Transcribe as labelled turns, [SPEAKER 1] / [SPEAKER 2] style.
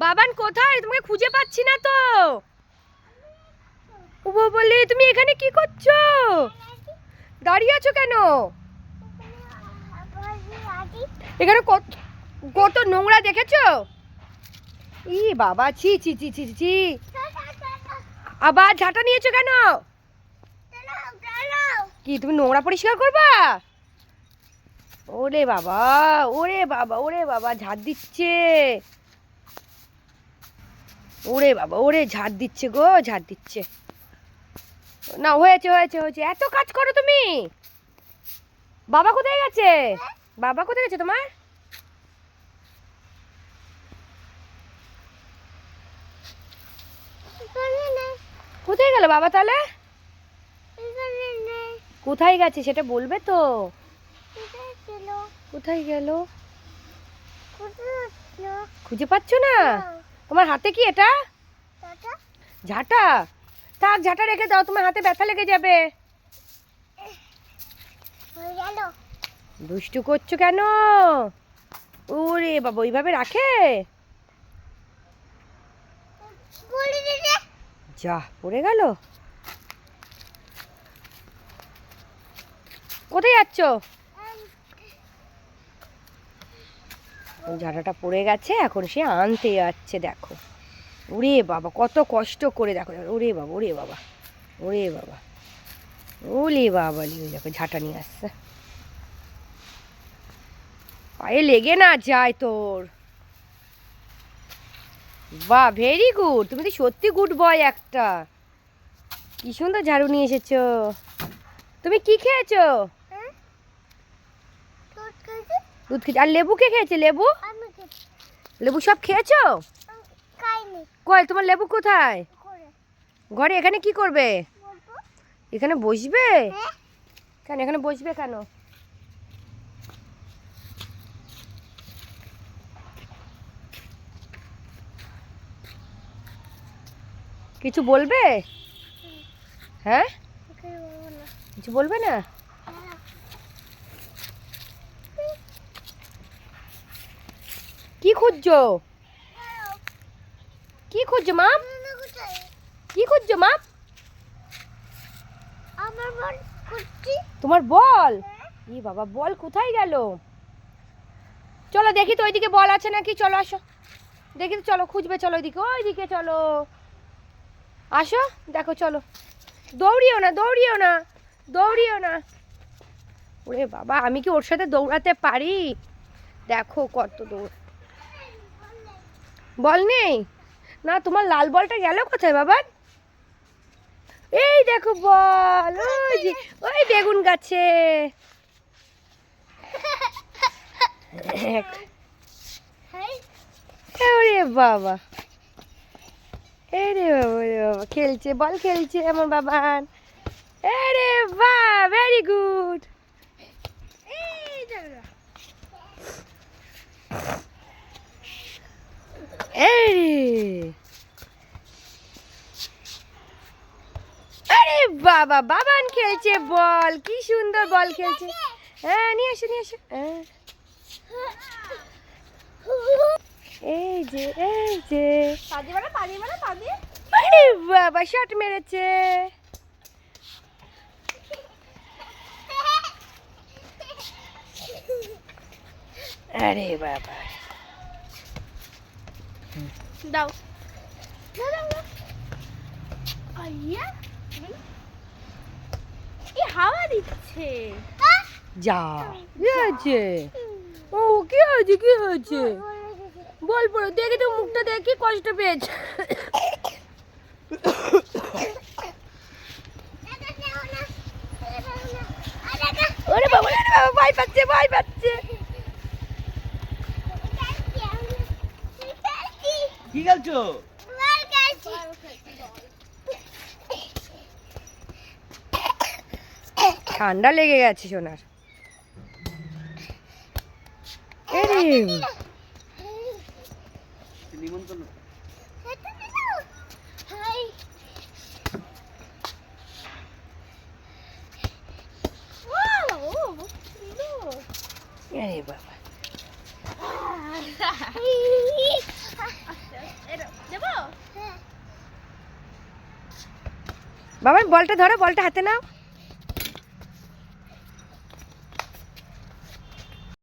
[SPEAKER 1] বাবান কোথায়? তোমাকে খুঁজে পাচ্ছি না তো। ও বলে তুমি এখানে কি করছো? দাঁড়িয়ে আছো কেন? এখানে কত কত নোংরা দেখেছো? ই বাবা, ছি ছি ছি ছি ছি। আবার ঝাঁটা নিয়েছো কেন? কি তুমি নোংরা পরিষ্কার করবা? ওরে বাবা, ওরে বাবা, ওরে বাবা, ঝাড় দিচ্ছে। ওরে বাবা, ওরে ঝাড় দিচ্ছে গো, ঝাড় দিচ্ছে। না, হয়েছে হয়েছে হয়েছে। এত কাজ করো তুমি? বাবা কোথায় গেছে? বাবা কোথায় গেছে তোমার? কোথায় গেল বাবা তাহলে? কোথায় গেছে সেটা বলবে তো। কোথায় গেল? খুঁজে পাচ্ছ না? তোমার হাতে কি এটা? ঝাঁটা? থাক, ঝাঁটা রেখে দাও, তোমার হাতে ব্যথা লেগে যাবে। দুষ্টু করছো কেন? ওরে বাবা, ওইভাবে রাখে? যা, পড়ে গেল। কোথায় যাচ্ছ? ঝাঁটাটা পড়ে গেছে, এখন সে আনতে যাচ্ছে। দেখো, ওরে বাবা, কত কষ্ট করে। দেখো, ওরে বাবা, ওরে বাবা, ওরে বাবা, ওলে বাবা, দেখো ঝাঁটা নিয়ে আসছে। পায়ে লেগে না যায় তোর। বাহ, ভেরি গুড, তুমি তো সত্যি গুড বয় একটা। কি সুন্দর ঝাড়ু নিয়ে এসেছো। তুমি কি খেয়েছো? দুধ খেয়েছো। আর লেবু কে খেয়েছে? লেবু? লেবু সব খেয়েছো? কই তোমার লেবু কোথায়? ঘরে। এখানে কি করবে? এখানে বসবে কেন? এখানে বসবে কেন? কিছু বলবে? হ্যাঁ, কিছু বলবে না? কি খুঁজছো? কি খুঁজছো মাপ? কি খুঁজছো মাপ? তোমার বল? ই বাবা, বল কোথায় গেল? চলো দেখি তো ওইদিকে বল আছে নাকি। চলো আসো দেখি তো, চলো খুঁজবে, চলো ওইদিকে, ওইদিকে চলো। আসো দেখো, চলো। দৌড়িও না, দৌড়িও না, দৌড়িও না। ওরে বাবা, আমি কি ওর সাথে দৌড়াতে পারি? দেখো কত দৌড়। বল নেই? না, তোমার লাল বলটা গেল কোথায় বাবা? এই দেখো বল, ওই যে ওই বেগুন গাছে। ওরে বাবা, এরে বাবা, রে বাবা, খেলছে, বল খেলছে আমার বাবান। আরে বাহ, ভেরি গুড। আরে বাবা, বাবান খেলছে বল, কি সুন্দর বল খেলছে। হ্যাঁ, নিয়ে আসো, নিয়ে আসো। এই যে, এই যে, আরে বাবা, শট মেরেছে। আরে বাবা,
[SPEAKER 2] দাও দাও দাও। আইয়া, কি হাওয়া দিচ্ছে।
[SPEAKER 1] যা, কি আছে? ও, কি হয়েছে, কি হয়েছে? বল পড়ো দেখি তো, মুখটা দেখি, কষ্ট পেয়েছে। ওরে বাবা, ওরে বাবা, ভয় পাচ্ছে, ভয় পাচ্ছে।
[SPEAKER 3] কি খেলছো?
[SPEAKER 1] ঠান্ডা লেগে গেছে সোনার।
[SPEAKER 3] নিমন্ত্রণ।
[SPEAKER 1] আরে বাবা, বাবার বলটা ধরো, বলটা হাতে নাও।